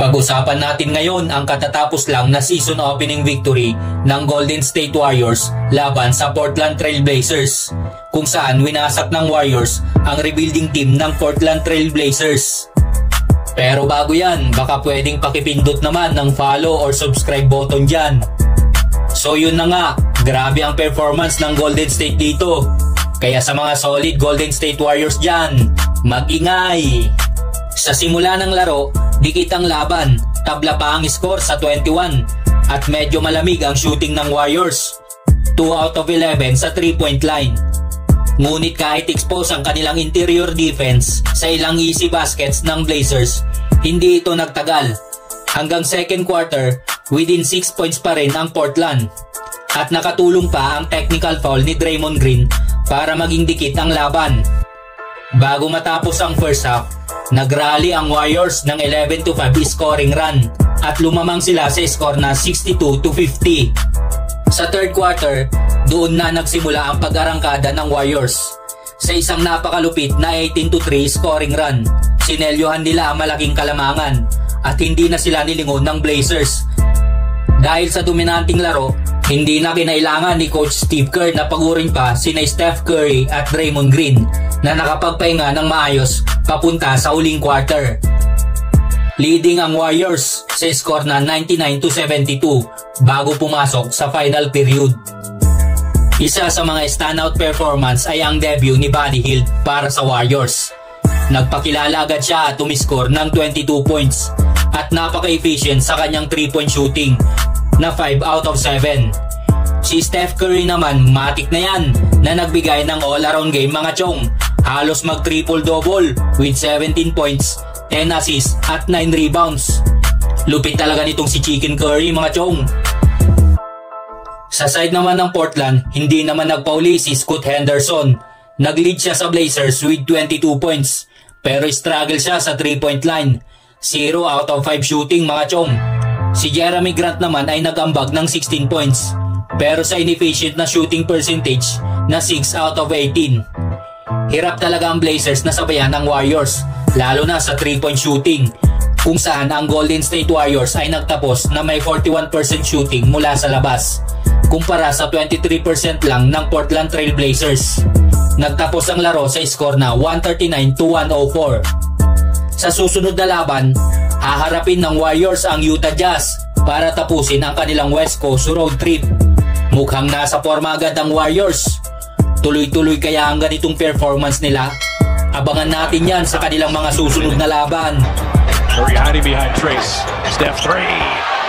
Pag-usapan natin ngayon ang katatapos lang na season opening victory ng Golden State Warriors laban sa Portland Trail Blazers, kung saan winasak ng Warriors ang rebuilding team ng Portland Trail Blazers. Pero bago yan, baka pwedeng pakipindot naman ng follow or subscribe button dyan. So yun na nga, grabe ang performance ng Golden State dito. Kaya sa mga solid Golden State Warriors dyan, mag-ingay! Sa simula ng laro, dikit ang laban, tabla pa ang score sa 21 at medyo malamig ang shooting ng Warriors. 2 out of 11 sa 3-point line. Ngunit kahit expose ang kanilang interior defense sa ilang easy baskets ng Blazers, hindi ito nagtagal. Hanggang second quarter, within 6 points pa rin ang Portland. At nakatulong pa ang technical foul ni Draymond Green para maging dikit ang laban. Bago matapos ang first half, nagrally ang Warriors ng 11-5 scoring run at lumamang sila sa score na 62-50. Sa third quarter, doon na nagsimula ang pag-arangkada ng Warriors. Sa isang napakalupit na 18-3 scoring run, sinelyohan nila ang malaking kalamangan at hindi na sila nilingon ng Blazers. Dahil sa dominanting laro, hindi na kinailangan ni Coach Steve Kerr na pagurin pa sina Steph Curry at Draymond Green na nakapagpahinga ng maayos papunta sa huling quarter. Leading ang Warriors sa score na 99-72 bago pumasok sa final period. Isa sa mga standout performance ay ang debut ni Buddy Hield para sa Warriors. Nagpakilala agad siya at umiscore ng 22 points at napaka-efficient sa kanyang 3-point shooting na 5 out of 7. Si Steph Curry naman, matik na yan na nagbigay ng all-around game mga chong. Halos mag-triple-double with 17 points, 10 assists at 9 rebounds. Lupit talaga nitong si Chicken Curry mga chong. Sa side naman ng Portland, hindi naman nagpauli si Scoot Henderson. Nag-lead siya sa Blazers with 22 points, pero struggle siya sa 3-point line. 0 out of 5 shooting mga chong. Si Jeremy Grant naman ay nag-ambag ng 16 points, pero sa inefficient na shooting percentage na 6 out of 18. Hirap talaga ang Blazers na sabayan ng Warriors, lalo na sa 3-point shooting, kung saan ang Golden State Warriors ay nagtapos na may 41% shooting mula sa labas, kumpara sa 23% lang ng Portland Trail Blazers. Nagtapos ang laro sa score na 139-104. Sa susunod na laban, haharapin ng Warriors ang Utah Jazz para tapusin ang kanilang West Coast road trip. Mukhang nasa forma agad ang Warriors. Tuloy-tuloy kaya ang ganitong performance nila? Abangan natin yan sa kanilang mga susunod na laban. Curry hiding behind Trace. Steph 3.